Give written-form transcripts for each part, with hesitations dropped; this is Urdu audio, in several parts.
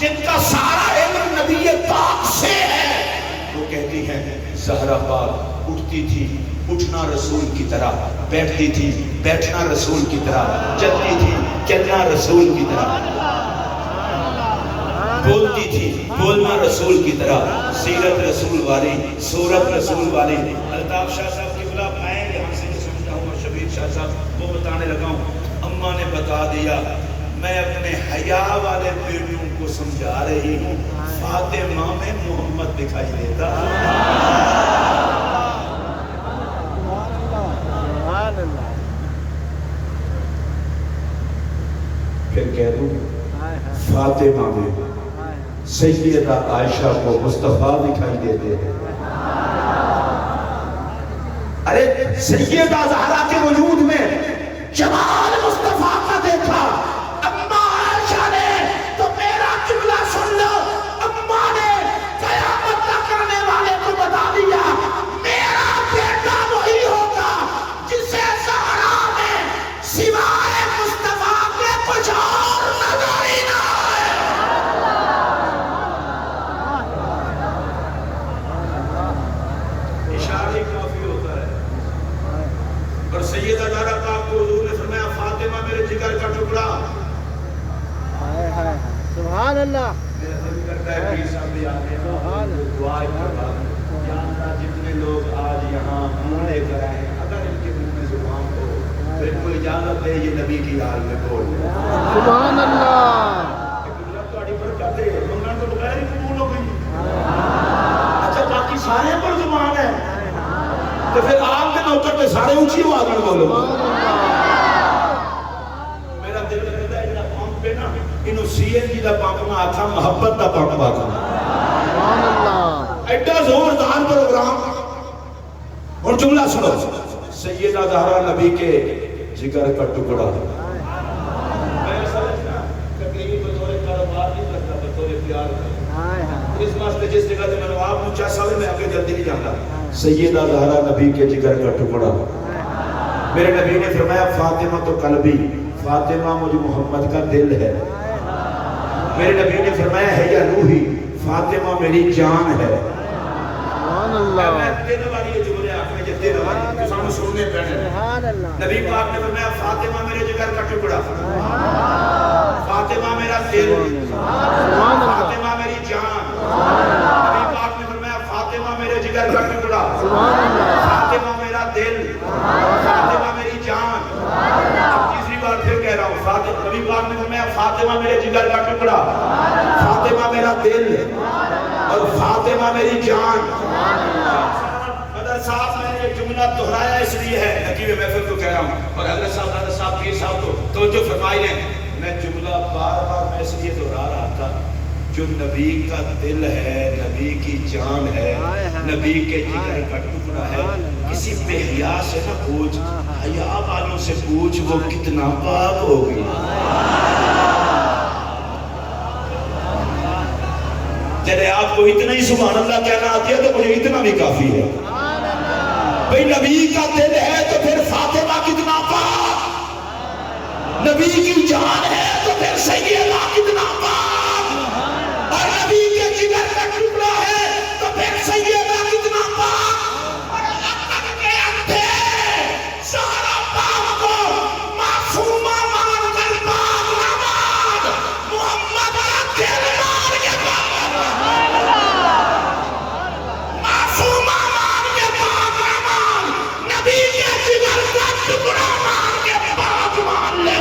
جن کا سارا علم نبی پاک سے ہے، وہ کہتی ہے زہرا پاک اٹھتی تھی اٹھنا رسول کی طرح، بیٹھتی تھی بیٹھنا رسول کی طرح، چلتی تھی چلنا رسول کی طرح، بولتی تھی بولنا رسول کی طرح، سیرت رسول والی، صورت رسول والی۔ الطاف شاہ صاحب کی بلا آئیں یہاں سے سمجھا ہوں، اور شبیر شاہ صاحب وہ بتانے لگا ہوں، اماں نے بتا دیا، میں اپنے حیا والے بیٹوں کو سمجھا رہی ہوں، فاطمہ میں محمد دکھائی دیتا۔ پھر کہہ دوں فاطمہ میں سیدہ عائشہ کو مصطفیٰ دکھائی دیتے ہیں۔ ارے سیدہ زہرا کے وجود میں جمال مصطفیٰ کا دیکھا، اماں عائشہ نے تو میرا جملہ سن لو، اماں نے قیامت تک کرنے والے کو بتا دیا، میرا بیٹا وہی ہوگا جسے زہرا میں سوائے مصطفیٰ کے کچھ اور نظر ہی نہ آئے۔ اشارے کافی ہوتا ہے۔ اور سیدہ زہرا پاک کو حضور نے فرمایا فاطمہ میرے جگر کا ٹکڑا۔ سبحان اللہ۔ میرا دل کرتا ہے پیر صاحب بھی آگے دعا کروا، یا اللہ جتنے لوگ آج یہاں منہ لے کر آئے ہیں، اگر ان کے منہ میں زبان ہو تو ان کو اجازت دے یہ نبی کی حال میں بول دیں۔ سبحان اللہ۔ تھوڑی برکت ہے، منگن تو بغیر ہی قبول ہو گئی۔ اچھا باقی سارے پر زبان ہے تو پھر آپ کے نوکر پہ سارے اونچی آواز میں بولو۔ میرا دل کرتا ہے جنہا پمپ پہ نا انہوں سی این جی دا پمپ نہ آکھا، محبت دا پمپ آکھا۔ سبحان اللہ۔ ایڈا زوردار پروگرام۔ اور جملہ سنو، سیدہ زہرا نبی کے جگر کا ٹکڑا۔ میں سمجھنا تقریبی بطور کاروبار نہیں کرتا، بطور پیار کرتا۔ اس واسطے جس جگہ سے میں نے آپ پوچھا سوال میں آگے جلدی نہیں جانا۔ سیدہ زہرا نبی کے جگر کا ٹکڑا، میرے نبی نے فرمایا فاطمہ تو قلبی، فاطمہ مجھے محمد کا دل ہے۔ میرے نبی نے فرمایا ہے یا روحی، فاطمہ میری جان ہے۔ سبحان اللہ۔ میں دل والی یہ جملے آخر یہ دل والی جو سامنے سننے پہنے۔ سبحان اللہ۔ نبی پاک نے فرمایا فاطمہ میرے جگر کا ٹکڑا، فاطمہ میرا دل، فاطمہ میری جان۔ نبی پاک نے فرمایا فاطمہ میرے جگر کا ٹکڑا، فاطمہ میرا دل، فاطمہ میری جان۔ اب تیسری بار پھر کہہ رہا ہوں، نبی پاک نے فرمایا فاطمہ میرے جگر کا ٹکڑا، فاطمہ میرا دل اور فاطمہ میری جان۔ حضرت صاحب میں نے یہ جملہ دہرایا اس لیے ہے، نقیب محفل کو کہہ رہا ہوں، اور حضرت صاحب پیر صاحب کو توجہ فرمائی لیں، میں جملہ بار بار میں اس لیے دہرا رہا تھا، جو نبی کا دل ہے، نبی کی جان ہے، نبی کے جگر کا ٹکڑا ہے، کسی بے حیا سے نہ پوچھ، حیا والوں سے پوچھ وہ کتنا پاک ہوگی۔ چلے آپ کو اتنا ہی سبحان اللہ کہنا آتی ہے تو مجھے اتنا بھی کافی ہے۔ بھئی نبی کا دل ہے تو پھر فاطمہ کتنا پاک، نبی کی جان ہے تو پھر سیدہ کتنا پاک، اور نبی کے جگر کا ٹکڑا ہے تو پھر سیدہ کتنا پاک۔ اور اللہ کے اندھے سارا پاک کو معصومہ مان کر پاک نہ مان، محمد کا دل مان کے پاک، معصومہ مان کے پاک نہ مان، نبی کے جگر کا ٹکڑا مان کے پاک مان لے،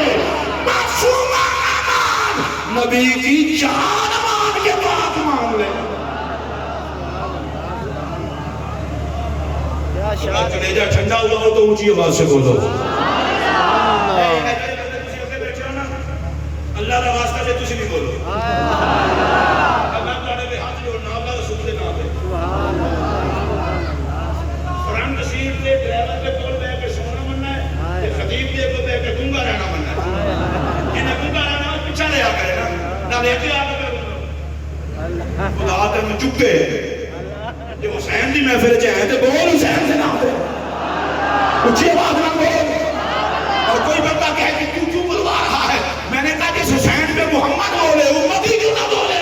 معصومہ نہ مان، نبی کی جان مان کے پاک مان لے۔ کلیجہ ٹھنڈا ہوا ہو تو اونچی آواز سے بولو۔ اللہ کا واسطہ سے تسی بھی بولو۔ اللہ تعالیٰ نے ہاتھ جوڑنا ہوگا رسول کے نام پہ۔ فرنٹ سیٹ پہ ڈرائیور کے کول بیٹھ کے سونا مننا ہے، کہ خطیب کے کو بیٹھ کے گنگا رہنا مننا ہے۔ جنہیں گنگا رہنا ہے پیچھا لے آ کرے نا، نہ لے کے آ کر خدا تم چکے جو حسین دی محفل چاہے تو بول حسین سے نام دے، اچھی آواز نہ بول۔ اور کوئی بندہ کہے کہ کیوں بلوا رہا ہے، میں نے کہا جس حسین پہ محمد بولے امت ہی کیوں نہ بولے۔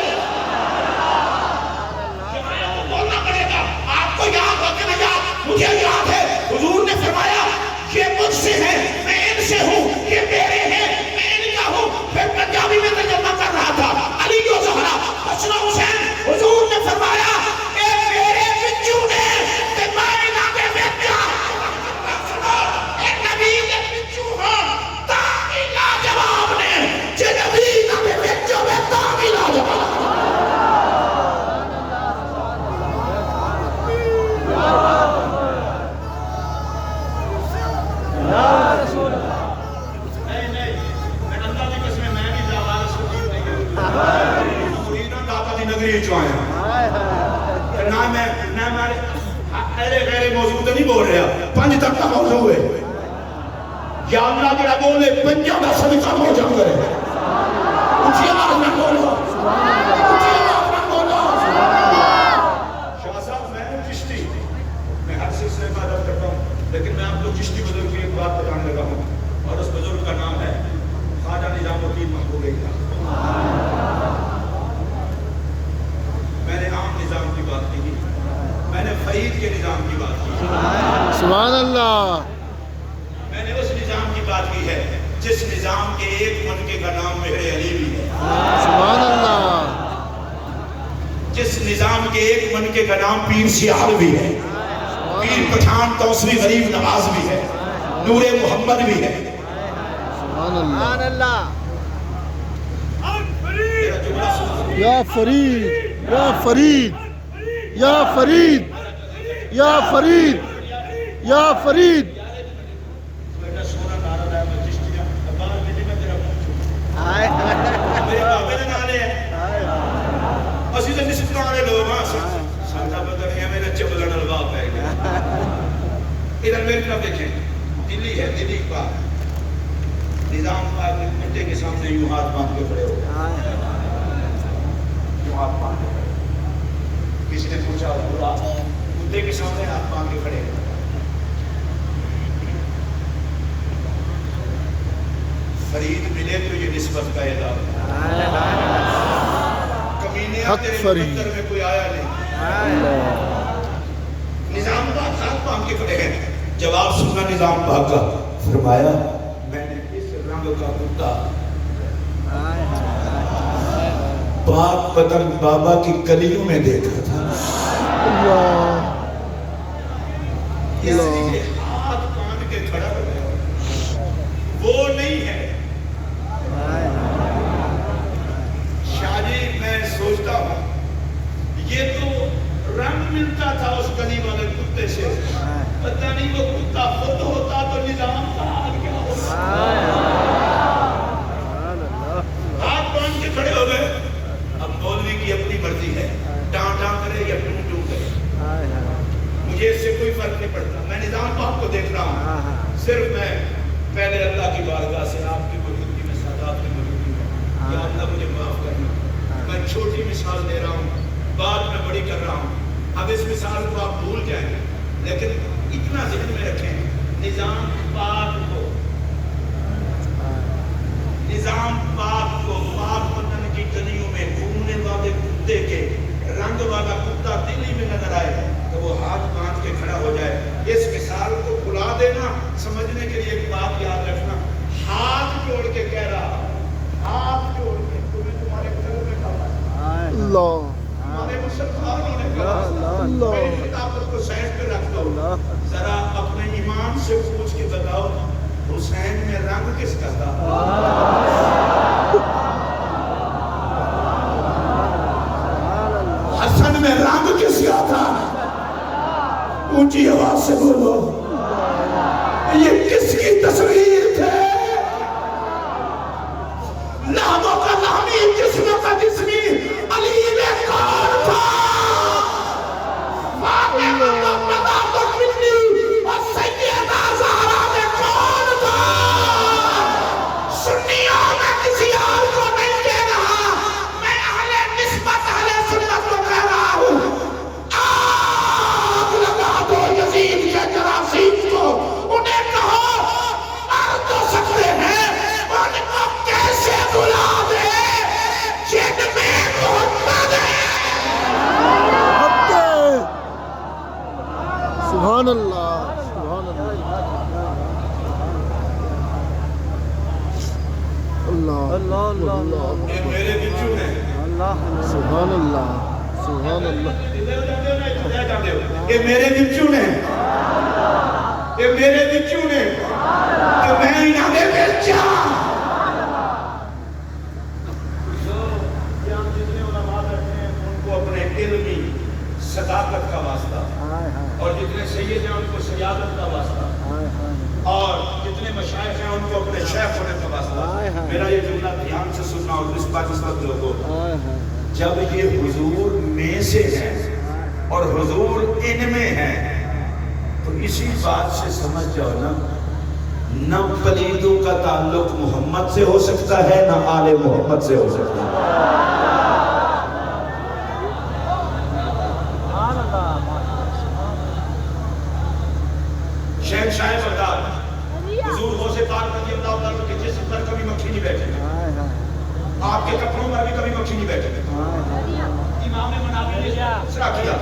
نگری چو آیا نہ میں غیر موضوع تو نہیں بول رہا 5 تک کا موضوع ہے یا اللہ جڑا بولے 5 کا صدقہ ہو جا کرے اچھی آواز نہ بولو اچھی آواز نہ بولو شاہ صاحب میں ہوں چشتی میں ہر سلسلے میں ادب کرتا ہوں لیکن میں آپ کو چشتی بزرگ کی ایک بات بتانے لگا ہوں اور اس بزرگ کا نام ہے خواجہ نظام الدین محبوب اللہ میں نے عام نظام کی بات کی میں نے فرید کے نظام کی بات کی سبحان اللہ میں نے اس نظام کی بات کی ہے جس نظام کے ایک منکے کا نام مہر علی بھی ہے سبحان اللہ جس نظام کے ایک منکے کا نام پیر سیال بھی ہے پیر پٹھان توسری غریب نواز بھی ہے نور محمد بھی ہے سبحان اللہ میرا جملہ سنو یا فرید یا فرید یا فرید یا فرید یا فرید بیٹا سونا نعرہ ہے میں چشتی ہوں ابار ملی میں تیرا پوچھوں میرے بابے نے نالے ہیں اسی سے نسبت آنے لوگ ہاں سانتا بدن ہے میرے چبلن الباب ہے ادھر میری طرف دیکھیں دلی ہے دلی پاک نظام پاک منٹے کے سامنے یوں ہاتھ باندھ کے کھڑے ہو گئے یوں ہاتھ باندھ کے کھڑے کسی نے پوچھا پورا منٹے کے سامنے ہاتھ باندھ کے کھڑے فرید ملے تو یہ نسبت کا اعلان کمینے تیرے مقدر میں کوئی آیا نہیں نظام پاک ہاتھ باندھ کے کھڑے ہیں جواب سننا نظام پاک کا فرمایا میں نے اس رنگ کا کتا پاک پتن بابا کی کلیوں میں دیکھا تھا اللہ اس لیے ہاتھ باندھ کے کھڑا ہو گیا وہ نہیں ہے شاہ جی میں سوچتا ہوں یہ تو رنگ ملتا تھا اس گلی والے کتے سے پتہ نہیں وہ کتا خود ہوتا تو نظام کا حال کیا ہوتا ہاتھ باندھ کے کھڑے ہو گئے اب مولوی کی اپنی مرضی ہے ٹان ٹان کرے یا ٹون ٹون کرے مجھے اس سے کوئی فرق نہیں پڑتا میں نظام پاک کو دیکھ رہا ہوں صرف میں پہلے اللہ کی بارگاہ سے آپ کی موجودگی میں سادات کی موجودگی میں یا اللہ مجھے معاف کرنا میں چھوٹی مثال دے رہا ہوں بات میں بڑی کر رہا ہوں اب اس مثال کو آپ بھول جائیں لیکن اتنا ذہن میں رکھیں نظام پاک کو پاک وطن کی گلیوں میں گھومنے والے کتے کے رنگ والا کتا دلی میں نظر آئے تو وہ ہاتھ باندھ کے کھڑا ہو جائے اس مثال کو بھلا دینا سمجھنے کے لیے ایک بات یاد رکھنا ہاتھ جوڑ کے کہہ رہا ہاتھ جوڑ کے تمہیں تمہارے گھر میں کہا اللہ ہمارے مسلمانوں نے کہا میری خطابت کو سائڈ پہ رکھ دو ذرا اپنے ایمان سے پوچھ کے بتاؤ حسین میں رنگ کس کا تھا حسن میں رنگ کس کا تھا اونچی آواز سے بولو یہ کس کی تصویر تھے لہموں کا لہمی جسم کا جسمی علی میں کون تھا فاطمہ کا مدینی اور سیدہ زہرا میں کون تھا سنیوں میں کسی اور کو نہیں کہہ رہا میں اہل نسبت اہل سنت کو کہہ رہا ہوں آگ لگا دو یزید کے جراثیم کو انہیں کہو مر تو سکتے ہیں ان کو کیسے بلا دے جن میں محمد ہے سبحان اللہ سبحان اللہ اللہ اللہ یہ میرے بچوں ہیں سبحان اللہ سبحان اللہ یہ میرے بچوں نے یہ میرے بچوں نے کہ میں انہوں نے بیچا جتنے علماء بیٹھے ہیں ان کو اپنے علمی صداقت کا واسطہ اور جتنے سید ہیں ان کو سیادت کا واسطہ اور جتنے مشائخ ہیں ان کو اپنے شیخ ہونے کا واسطہ میرا یہ جملہ دھیان سے سننا اور نسبت لوگوں جب یہ حضور میں سے ہے اور حضور ان میں ہے تو اسی بات سے سمجھ جاؤ نا، نہ پلیدوں کا تعلق محمد سے ہو سکتا ہے نہ آل محمد سے ہو سکتا ہے۔ شہن شاہ بغداد حضور غوث پاک رضی اللہ عنہ کے جسم پر کبھی مکھی نہیں بیٹھے، آپ کے کپڑوں پر بھی کبھی مکھی نہیں بیٹھے۔ امام مناوی نے سرا کیا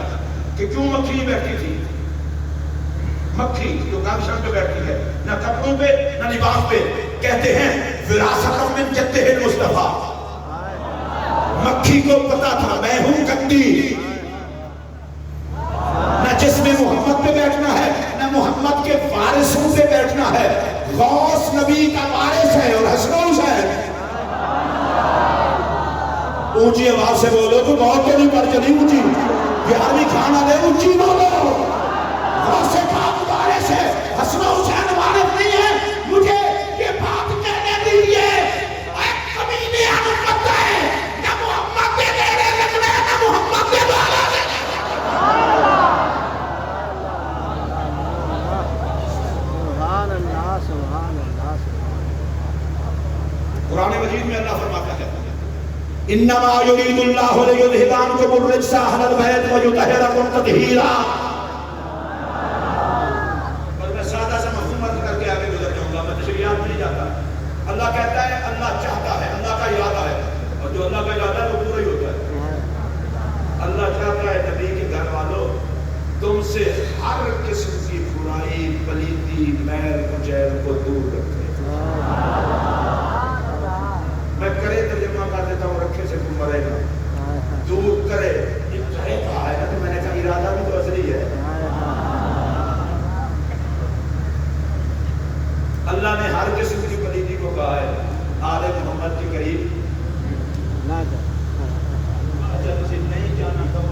کہ کیوں مکھی نہیں بیٹھتی تھی؟ مکھی جو گامشان پہ بیٹھتی ہے، نہ کپڑوں پہ نہ لباس پہ، کہتے ہیں وراثت من جدہ المصطفیٰ، مکھی کو پتا تھا میں ہوں گندی، نہ جسم محمد پہ بیٹھنا ہے نہ محمد کے وارثوں پہ بیٹھنا ہے۔ غوث نبی کا وارث ہے اور حسن و حسین۔ اونچی آواز سے بولو تو بہت تو نہیں پر چلی اونچی، بہار بھی کھانا دے اونچی بولو۔ غوث پاک وارث ہے، حسن و حسین وارث نہیں ہے۔ مجھے یہ بات کہنے دیجیے، اے کمینے حکومت ہے، نہ محمد کے نیڑے لگنا ہے نہ محمد کے بالا لگنا ہے۔ سبحان اللہ سبحان اللہ۔ قرآن مجید میں اللہ فرماتا ہے انما یرید اللہ لیذھب عنکم الرجس اہل البیت ویطہرکم تطہیرا۔ اور میں سادہ سا مفہوم عرض کر کے آگے گزر جاؤں گا، میں تشریحات میں نہیں جاتا۔ اللہ کہتا ہے اللہ چاہتا ہے، اللہ کا ارادہ ہے، اور جو اللہ کا ارادہ ہے وہ پورا ہی ہوتا ہے۔ اللہ چاہتا ہے نبی کے گھر والوں تم سے ہر قسم کی برائی، پلیتی، میل کچیل کو دور رکھے۔ میں کرے ترجمہ کر دیتا ہوں، رکھے سے کوئی مرے گا، دور کرے۔ یہ کرے کہا ہے نا، تو میں نے کہا ارادہ بھی تو اصلی ہے۔ اللہ نے ہر قسم کی پلیتی کو کہا ہے آل محمد کے قریب نہ جا۔ اچھا تسی نہیں جانا کب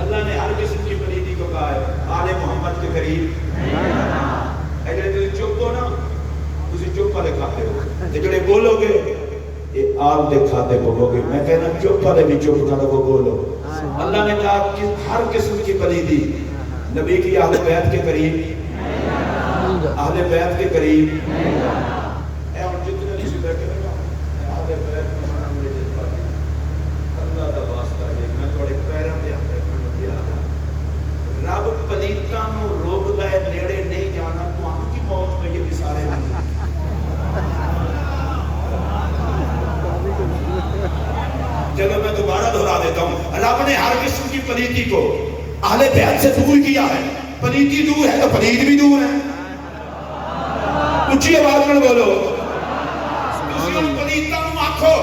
اللہ نے ہر قسم کی پلیتی کو کہا ہے آل محمد کے قریب۔ اگر تم چپ ہو نا، تسی چپ والے کھاتے ہو، جڑے بولو گے یہ آل دے کھاتے بولو گے، میں کہنا چپ والے بھی چپ کرو وہ بولو۔ اللہ نے کہا کہ ہر قسم کی پلیتی نبی کی اہل بیت کے قریب، اہل بیت کے قریب۔ اے ہم جتنے نہیں سے بیٹھے ہیں اہل بیت میں مانا مجھے جذبہ دی اللہ دا واسطہ ہے، میں تھوڑے پیروں دے اندر کھڑا ہوں۔ رب پلیتاں نو روک دے نیڑے نہیں جانا، تو ہم کی موت میں یہ بھی سارے نہیں۔ چلو میں دوبارہ دہرا دیتا ہوں، رب نے ہر قسم کی پلیتی کو اہل بیت سے دور کیا ہے۔ پلیتی دور ہے تو پلید بھی دور ہے۔ اچھی آواز میں بولو، کسی ان پلیتاں نو آکھو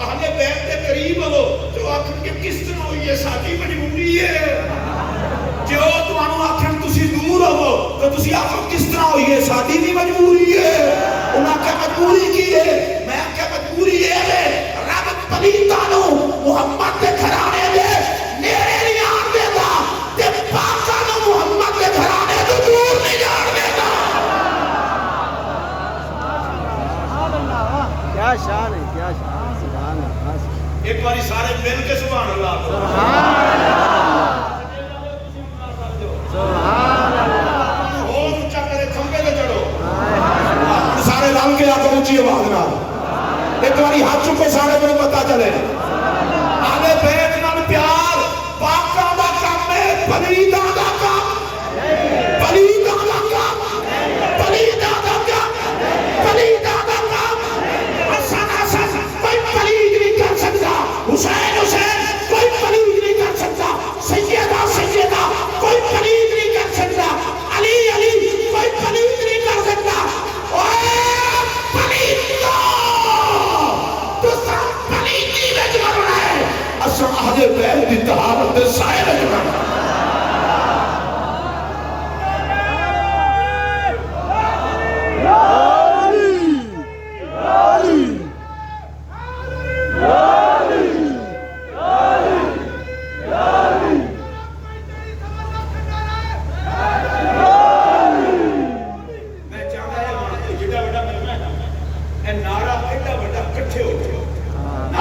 اہل بیت کے قریب ہو، جو آکھن کے کس طرح ہوئی ہے ساتھی مجبوری ہے۔ جو تمہاروں آکھن تسی دور ہو تو تسی آکھو کس طرح ہوئی ہے ساتھی بھی مجبوری ہے۔ انہاں کیا مجبوری کی ہے؟ میں کیا مجبوری ہے؟ رب پلیتاں نو محمد کے گھرانے دے نیڑے نہیں آن دیتا، تے پاکاں نو محمد کے گھرانے تو دور نہیں جان دیتا۔ کیا شان ہے، کیا شان ہے، سبحان اللہ۔ ایک باری سارے مل کے سبحان اللہ کو سبحان اللہ سبحان اللہ۔ اور اونچا کرے کھمبے پہ چڑھو، سارے رل کے آکو اونچی آواز نال ایک باری ہاتھ چکے سارے میں پتا چلے آلے بیت نال پیار پاکاں دا کام ہے، پلیتاں دا کام، پلیتاں دا کام، پلیتاں دا کام، پلیتاں دا کام۔ حسن حسن کوئی پلید نہیں کر سکتا، حسین حسین کوئی پلید نہیں کر سکتا، سیدہ سیدہ کوئی پلید نہیں کر سکتا، علی علی کوئی پلید نہیں کر سکتا۔ اوہ پلیدوں تو سب پلیدی میں جمعنا ہے، اسم اہل بیت دی طہارت سائے میں جمعنا ہے۔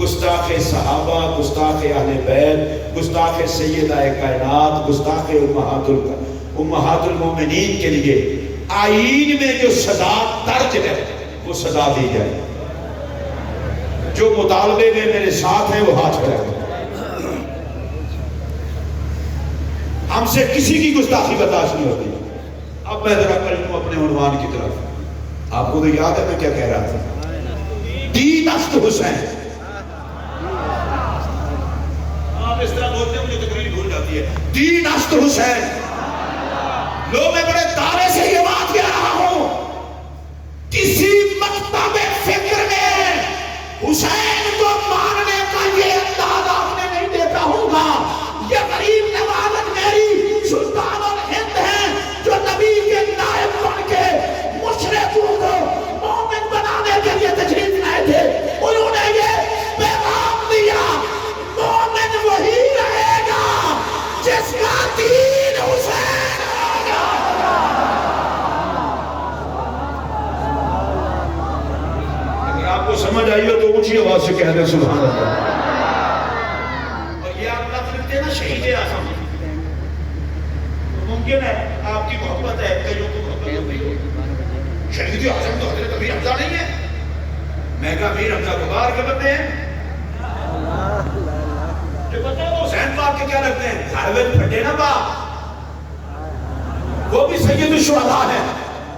گستاخ صحابہ، گستاخ اہل بیت، گستاخ سیدہ کائنات، گستاخ امہات المومنین کے لیے آئین میں جو سزا درج ہے وہ سزا دی جائے. جو مطالبے میں میرے ساتھ ہیں وہ ہاتھ کھڑے کریں. ہم سے کسی کی گستاخی برداشت نہیں ہوتی. اب میں ذرا پلٹوں اپنے عنوان کی طرف. آپ کو تو یاد ہے میں کیا کہہ رہا تھا؟ دین است حسین. آپ اس طرح بولتے ہیں مجھے تقریر بھول جاتی ہے. دین است حسین. لو میں بڑے دعوے سے یہ بات کہہ رہا ہوں، کسی مکتب فکر میں حسین کو ماننے کا یہ انداز آپ نے نہیں دیکھا ہوگا. یہ غریب نوازن میری سلطان الہند ہیں جو نبی کے نائب بن کے مشرقوں کو مومن بنانے کے لیے تشریف لائے تھے. انہوں نے یہ پیغام دیا مومن وہی رہے گا جس کا دین حسین ہوگا. اگر آپ کو سمجھ آئی ہو تو اونچی آواز سے کہہ دیں سبحان اللہ. اور یہ آپ لفظ لکھتے ہیں نا شہید اعظم. ممکن ہے آپ کی محبت ہے کئیوں کو محبت ہوتی ہو. شہید اعظم تو حضرت امیر حمزہ نہیں ہے. میں کہا امیر حمزہ کو باہر کے بندے ہیں. جو بتاؤ حسین پاک کے کیا لگتے ہیں؟ سارویت پھٹے نا باپ، وہ بھی سید الشہداء ہیں.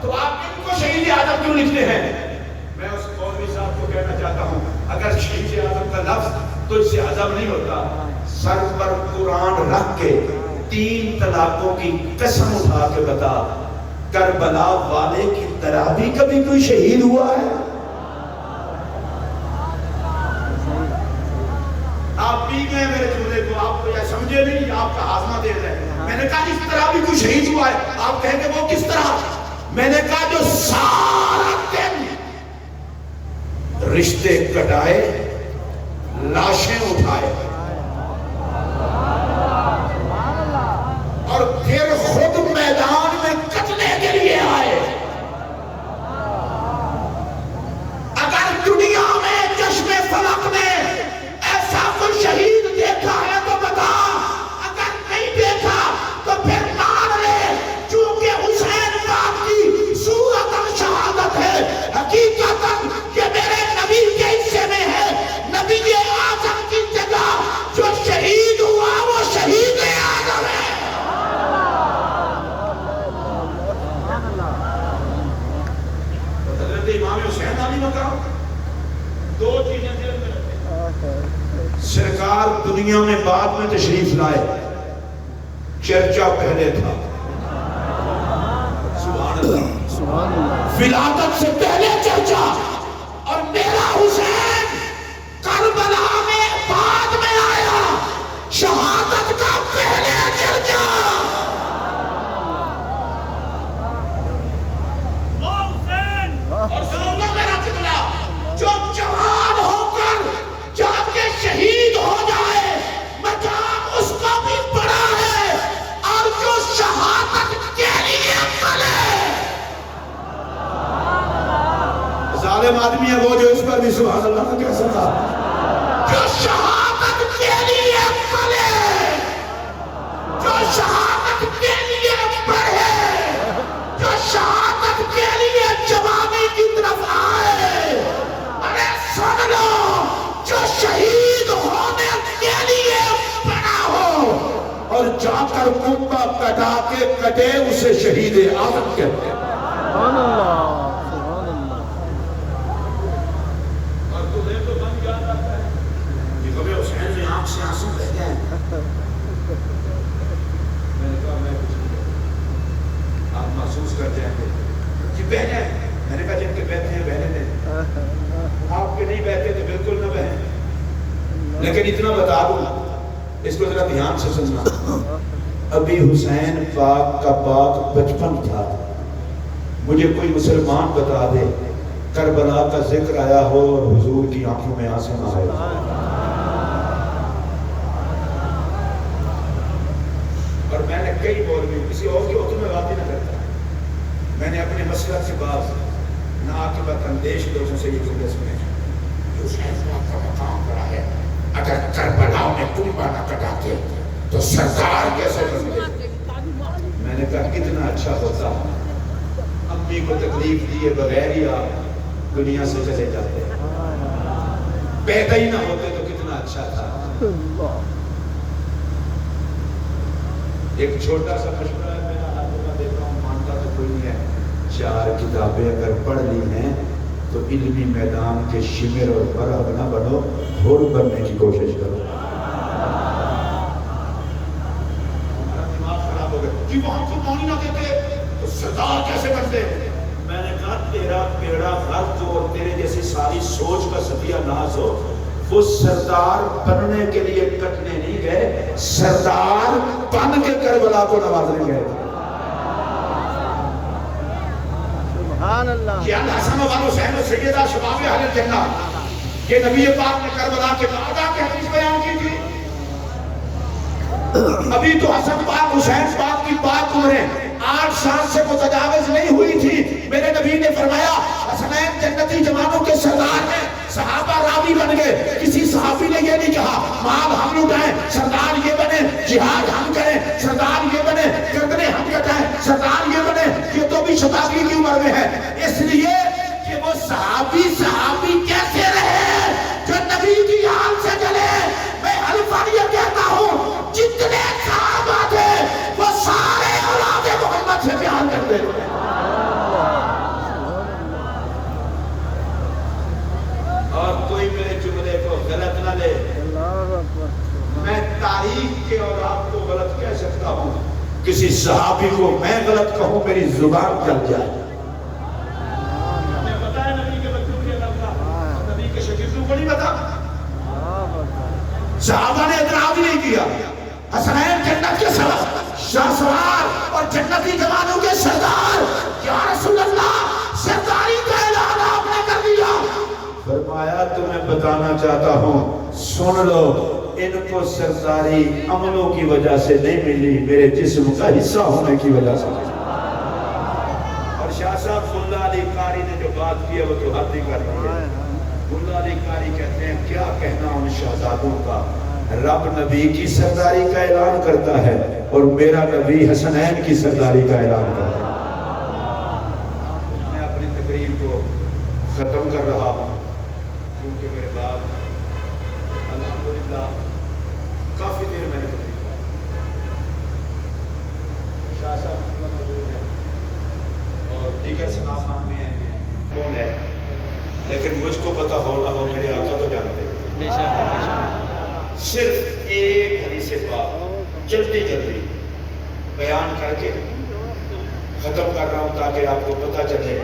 تو آپ ان کو شہید اعظم کیوں لکھتے ہیں؟ میں اس مولوی صاحب کو کہنا چاہتا ہوں اگر شہید اعظم کا لفظ تو اس سے عظم نہیں ہوتا. سر پر قرآن رکھ کے 3 طلاقوں کی قسم اٹھا کے بتا کربلا والے کی طرح بھی کبھی کوئی شہید ہوا ہے؟ آپ پی گئے میرے چولہے کو، آپ کو یہ سمجھے نہیں، آپ کا ہاضمہ دے رہے ہیں. میں نے کہا اس طرح بھی کوئی شہید ہوا ہے. آپ کہیں گے وہ کس طرح؟ میں نے کہا جو سارا دن رشتے کٹائے، لاشیں اٹھائے اور پھر خود میدان میں کٹنے کے لیے آئے. اگر دنیا میں چشم فلک نے ایسا کوئی شہید دیکھا ہے تو بتا، اگر نہیں دیکھا تو پھر مان لے چونکہ حسین پاک کی صورت شہادت ہے. حقیقتاً یہ میرے نبی کے حصے میں ہے. نبی اعظم کی جگہ جو شہید ہوا وہ شہید اعظم ہے. حضرت امام حسین علی مقام 2 چیزیں دل میں رکھیں. سرکار دنیا میں بعد میں تشریف لائے، چرچا پہلے تھا. سبحان اللہ. ولادت سے پہلے چرچا. اور میرا حسین کربلا میں بعد میں آیا، شہادت کا پہلے چرچا. اور سنو میرا قبلہ، جو جوان ہو کر جا کے شہید ہو جائے مقام اس کا بھی بڑا ہے، اور جو شہادت کے لیے ملے. ظالم آدمی ہے وہ جو اس پر بھی سبحان اللہ کہہ سکتا. جو شہادت کے لیے ملے، جو شہادت کے لیے بڑھے، جو شہادت کے لیے جوانی کی طرف آئے. ارے سن لو، جو شہید ہونے کے لیے بڑا ہو اور جا کر کتا کٹا کے کٹے اسے شہید اعظم کہتے ہیں. سبحان اللہ. سے آنسو بہتے ہیں. میں نے کہا میں کچھ نہیں، آپ محسوس کر جائیں گے. جی بہنیں، میں نے کہا جن کے بہتے ہیں بہنے دیں، آپ کے نہیں بہتے تو بالکل نہ بہن. لیکن اتنا بتا دوں، اس کو ذرا دھیان سے سننا. ابھی حسین پاک کا پاک بچپن تھا. مجھے کوئی مسلمان بتا دے کربلا کا ذکر آیا ہو اور حضور کی آنکھوں میں آنسو نہ آئے. اور میں نے کئی مولوی کسی اور کی عہدے میں بات ہی نہ کرتا. میں نے اپنے مسلک سے باز ناعاقبت اندیش لوگوں سے یہ جملے سنے جو حسین پاک کا مقام پر آیا نہ کٹاتے تو سردار کیسے بنتے؟ میں نے کہا کتنا اچھا ہوتا امی کو تکلیف دیے بغیر ہی آپ دنیا سے چلے جاتے، پیدا ہی نہ ہوتے تو کتنا اچھا تھا۔ ایک چھوٹا سا مشورہ ہے میرا، ہاتھوں کا دیتا ہوں، مانتا تو کوئی نہیں ہے، 4 کتابیں اگر پڑھ لی ہیں تو علمی میدان کے شمر اور برہ نہ بنو، حر بننے کی کوشش کرو۔ ہمارا دماغ خراب ہو گیا کہ وہاں کو پانی نہ دیتے تو سردار کیسے بنتے؟ میں نے کہا تیرا پیڑا غرض جو اور تیرے جیسی ساری سوچ کا ستیہ ناز ہو، وہ سردار بننے کے لیے کٹنے نہیں گئے، سردار بن کے کربلا کو نوازنے گئے۔ سبحان اللہ۔ کہ الحسن و حسین و سیدہ شباب اہل الجنہ، یہ نبی پاک نے کربلا کے بعد آ کے حدیث بیان کی تھی۔ ابھی تو حسن پاک حسین پاک کی بات عمریں 8 سال سے متجاوز نہیں ہوئی تھی، میرے نبی نے فرمایا حسنین جنتی جوانوں کے سردار ہیں۔ صحابہ راوی بن گئے، کسی صحابی نے یہ نہیں کہا مال ہم لٹائیں سردار یہ بنے، جہاد ہم کریں سردار یہ بنے، گردنیں ہم کٹائیں سردار یہ بنے، یہ تو بھی شتابی کی عمر میں ہے۔ اس لیے کہ وہ صحابی کیسے رہے جو نبی کی حال سے چلے۔ میں الفاظ یہ کہتا ہوں جتنے صحابہ تھے وہ سارے اولاد محمد سے پیار کرتے تھے۔ اور کوئی میرے جملے کو غلط نہ لے، میں تاریخ کے اور آپ کو غلط کہہ سکتا ہوں، کسی صحابی کو میں غلط کہوں میری زبان چل جائے۔ ہمیں پتا ہے نبی کے بچوں کے لفظ نبی کے شکیلوں کو نہیں پتا، صحابہ نے اعتراض نہیں کیا۔ حسنین جنت کے شاہ سوار اور جنتی جوانوں کے سردار، یا رسول اللہ سرداری کا اعلان آپ نے کر دیا۔ فرمایا تمہیں بتانا چاہتا ہوں سن لو، ان کو سرداری عملوں کی وجہ سے نہیں ملی، میرے جسم کا حصہ ہونے کی وجہ سے۔ اور شاہ صاحب ملا علی قاری نے جو بات کی ہے وہ تو حد ہی کر دی ہے۔ ملا علی قاری کہتے ہیں کیا کہنا ان شہزادوں کا، رب نبی کی سرداری کا اعلان کرتا ہے اور میرا نبی حسنین کی سرداری کا اعلان کرتا ہے۔ میں اپنی تقریر کو ختم کر رہا ہوں کیونکہ میرے باپ الحمدللہ کافی دیر میں نے تقریر کی۔ شاہ صاحب موجود ہیں اور دیگر سناسان بھی ہیں، کون ہے، لیکن مجھ کو پتا ہو نہ ہو میرے آقا تو جانتے ہیں۔ صرف ایک حدیث پاک جلدی بیان کر کے ختم کر رہا ہوں تاکہ آپ کو پتا چلے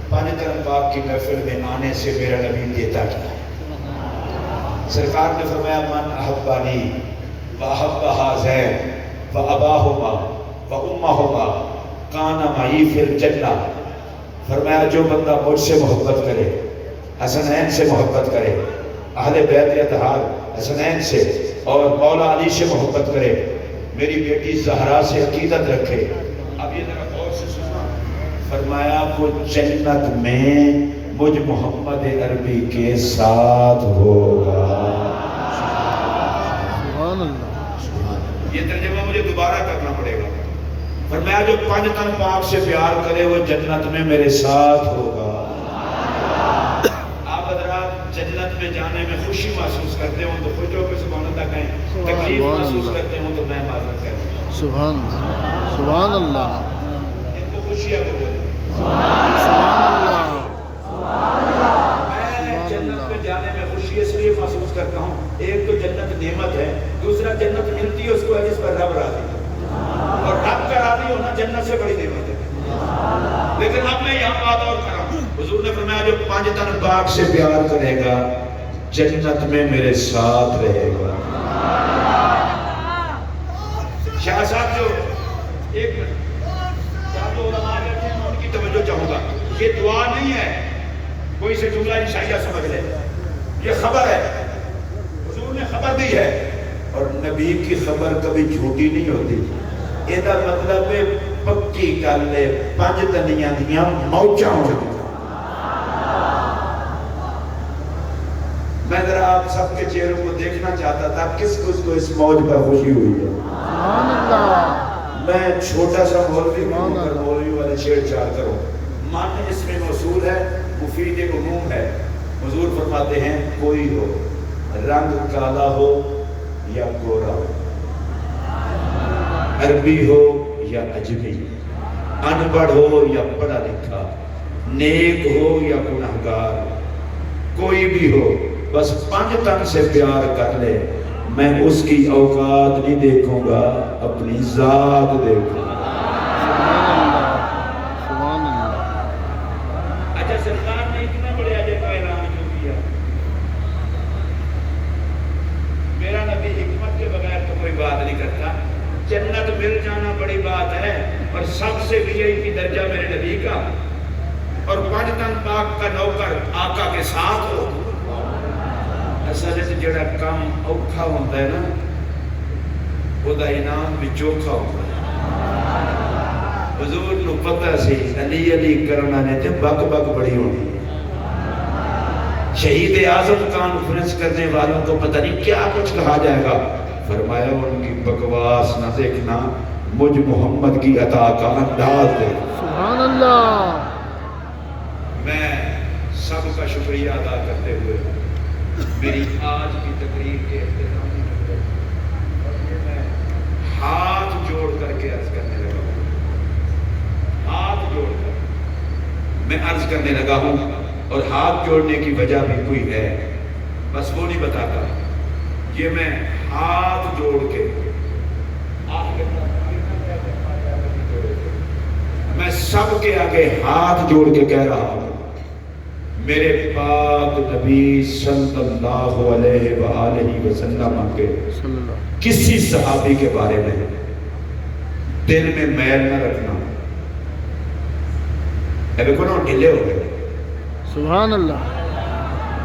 پانچ پاک کی محفل میں آنے سے میرا نبی دیتا کیا ہے۔ سرکار نے فرمایا من احبانی واحب حاضین واباہما وامہما کان معی فی الجنہ۔ فرمایا جو بندہ مجھ سے محبت کرے، حسنین سے محبت کرے، اہل بیت اطہار حسنین سے اور مولا علی سے محبت کرے، میری بیٹی زہرا سے عقیدت رکھے، اب یہ ذرا غور سے سنا، فرمایا وہ جنت میں مجھ محمد عربی کے ساتھ ہوگا۔ سبحان اللہ۔ یہ ترجمہ مجھے دوبارہ کرنا پڑے گا۔ فرمایا جو پانچ تن پاک سے پیار کرے وہ جنت میں میرے ساتھ ہوگا۔ آپ حضرات جنت میں جانے میں خوشی محسوس کرتے ہوں تو خوش ہو کے سبحان اللہ کہیں، تکلیف محسوس کرتے ہوں تو میں معذرت کرتا ہوں۔ سبحان اللہ۔ ان کو خوشی ہے وہ بولے میں جنت میں جانے میں خوشی اس لیے محسوس کرتا ہوں، ایک تو جنت نعمت ہے، دوسرا جنت ملتی ہے اس کو ہے جس پر رب راضی ہے، اور رب کا راضی ہونا جنت سے بڑی نعمت ہے۔ لیکن اب میں یہاں بات اور کر رہا ہوں، حضور نے فرمایا جو پانچ تن پاک سے پیار کرے گا جنت میں میرے ساتھ رہے گا۔ شاہ صاحب جو ایک منٹ جو علماء بیٹھے ہیں ان کی توجہ چاہوں گا، یہ دعا نہیں ہے کوئی سے جملہ انشائیہ سمجھ لے، یہ خبر ہے، حضور نے خبر دی ہے، اور نبی کی خبر کبھی جھوٹی نہیں ہوتی۔ یہ مطلب ہے پکی گل ہے، پانچ تنیاں دیاں موجاں ہو۔ میں میں ذرا آپ سب کے چہروں کو دیکھنا چاہتا تھا کس کو اس موج پر خوشی ہوئی ہے. سبحان اللہ. میں چھوٹا سا مولوی ہوں پر مولوی والے چھیڑ چھاڑ کرو. من اس میں موصول ہے, مفید عموم ہے. حضور فرماتے ہیں کوئی ہو, رنگ کالا ہو یا گورا ہو, عربی ہو یا عجمی, ان پڑھ ہو یا پڑھا لکھا, نیک ہو یا گنہگار, کوئی بھی ہو, بس 5 تن سے پیار کر لے, میں اس کی اوقات نہیں دیکھوں گا, اپنی ذات دیکھوں گا. سبحان اللہ. اچھا سرکار نے اتنا بڑے عجب کا اعلان کیوں کیا؟ میرا نبی حکمت کے بغیر تو کوئی بات نہیں کرتا. جنت مل جانا بڑی بات ہے, اور سب سے VIP درجہ میرے نبی کا, اور 5 تن پاک کا نوکر آقا کے ساتھ ہو. اصل جڑا کام اوکھا ہوتا ہے نا, وہ دا انعام بھی چوکھا ہوتا ہے. حضور نو پتہ سی علی علی کرنا نے تے بک بک بڑی ہونی. شہید اعظم کانفرنس کرنے والوں کو پتہ نہیں کیا کچھ کہا جائے گا. فرمایا ان کی بکواس نہ دیکھنا, مجھ محمد کی عطا کا انداز دیکھ. سبحان اللہ. میں سب کا شکریہ ادا کرتے ہوئے میری آج کی تقریر کے اختتامی میں اور یہ میں ہاتھ جوڑ کر کے عرض کرنے لگا ہوں. ہاتھ جوڑ کر میں عرض کرنے لگا ہوں, اور ہاتھ جوڑنے کی وجہ بھی کوئی ہے, بس وہ نہیں بتاتا. یہ میں ہاتھ جوڑ کے میں سب کے آگے ہاتھ جوڑ کے کہہ رہا ہوں, میرے پاک نبی صلی اللہ علیہ وآلہ وسلم کے کسی صحابی کے بارے میں دل میں میل نہ رکھنا. دیکھو نا ڈھیلے ہو گئے. سبحان اللہ.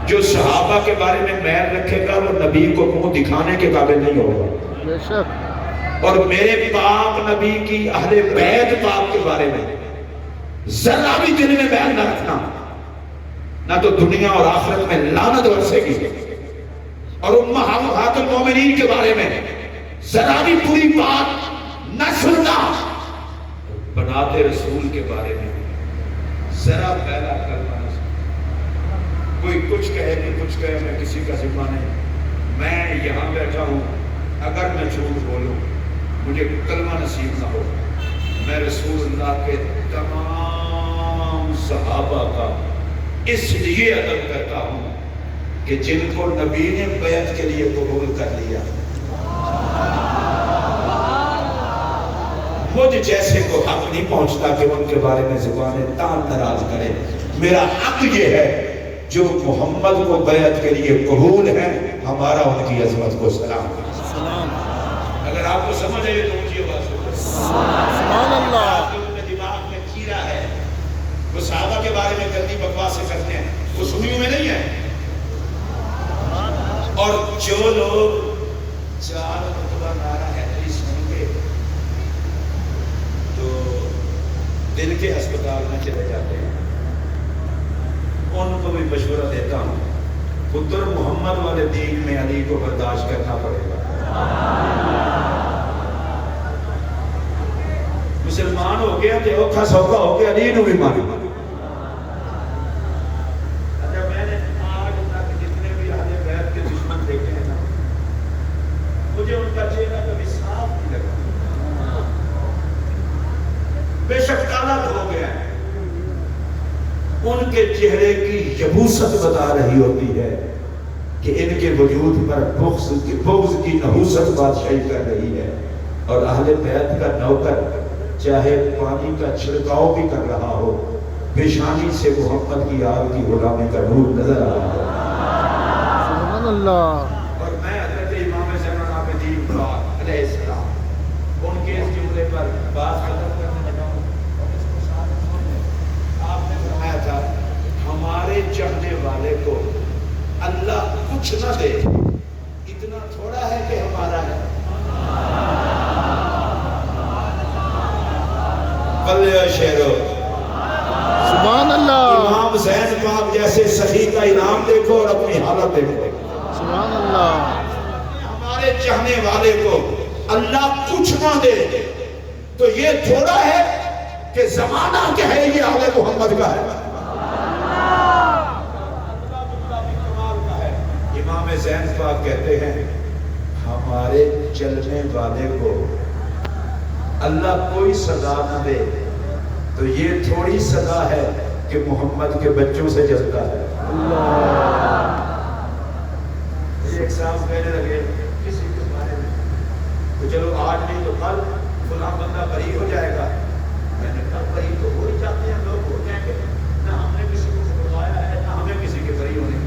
جو صحابہ کے بارے میں میل رکھے گا وہ نبی کو منہ دکھانے کے قابل نہیں ہوگا. بے شک. اور میرے پاک نبی کی اہل بیت پاک کے بارے میں ذرا بھی دل میں میل نہ رکھنا, نہ تو دنیا اور آخرت میں لعنت برسے گی. اور امہات المومنین کے بارے میں ذرا بھی پوری بات نہ سننا. بنات رسول کے بارے میں ذرا پہلا کلمہ نہ سننا. کوئی کچھ کہے نہیں کچھ کہے, میں کسی کا ذمہ نہیں. میں یہاں بیٹھا ہوں, اگر میں جھوٹ بولوں مجھے کلمہ نصیب نہ ہو. میں رسول اللہ کے تمام صحابہ کا اس لیے ادب کرتا ہوں کہ جن کو نبی نے بیعت کے لیے قبول کر لیا, مجھ جیسے کو حق نہیں پہنچتا کہ ان کے بارے میں زبانیں تان نراز کرے. میرا حق یہ ہے جو محمد کو بیعت کے لیے قبول ہے, ہمارا ان کی عظمت کو سلام. اگر آپ کو سمجھ آئے تو مجھے آواز ہو. سبحان اللہ. دماغ میں کیڑا ہے, وہ صحابہ کے بارے میں گندی بکواس کرتے ہیں, وہ سنیوں میں نہیں ہے. اور جو لوگ 4 مرتبہ نعرہ حیدری سن کے تو دل کے ہسپتال میں چلے جاتے ہیں, ان کو بھی مشورہ دیتا ہوں, پتر محمد والے دین میں علی کو برداشت کرنا پڑے گا. مسلمان ہو گیا تو اوکھا سوکھا ہو گیا, علی نو بھی مانا. اچھا میں نے آج تک جتنے بھی اہل بیت کے دشمن دیکھے ہیں نا, مجھے ان کا چہرہ کبھی صاف نہیں لگا. بے شک کالا ہو گیا ہے, ان کے چہرے کی یبوست بتا رہی ہوتی ہے کہ ان کے وجود پر بغض کی نحوست بادشاہی کر رہی ہے. اور اہل بیت کا نوکر چاہے پانی کا چھڑکاؤ بھی کر رہا ہو, پیشانی سے محمد کی آگ کی غلامی کا نور نظر آ رہا ہے. سبحان اللہ. اور میں حضرت امام زین العابدین علیہ السلام ان کے اس جملے پر بات ختم کرنے لگا ہوں. آپ نے فرمایا تھا ہمارے چاہنے والے کو اللہ کچھ نہ دے, اتنا تھوڑا ہے کہ ہمارا ہے. بلے شہرو سبحان اللہ. امام زین پاک جیسے سخی کا انعام دیکھو اور اپنی حالت دیکھو. سبحان اللہ. ہمارے چاہنے والے کو اللہ کچھ نہ دے تو یہ تھوڑا ہے کہ زمانہ کیا ہے یہ آل محمد کا ہے. امام زین پاک کہتے ہیں ہمارے چلنے والے کو اللہ کوئی سزا نہ دے تو یہ تھوڑی سزا ہے کہ محمد کے بچوں سے جلتا ہے.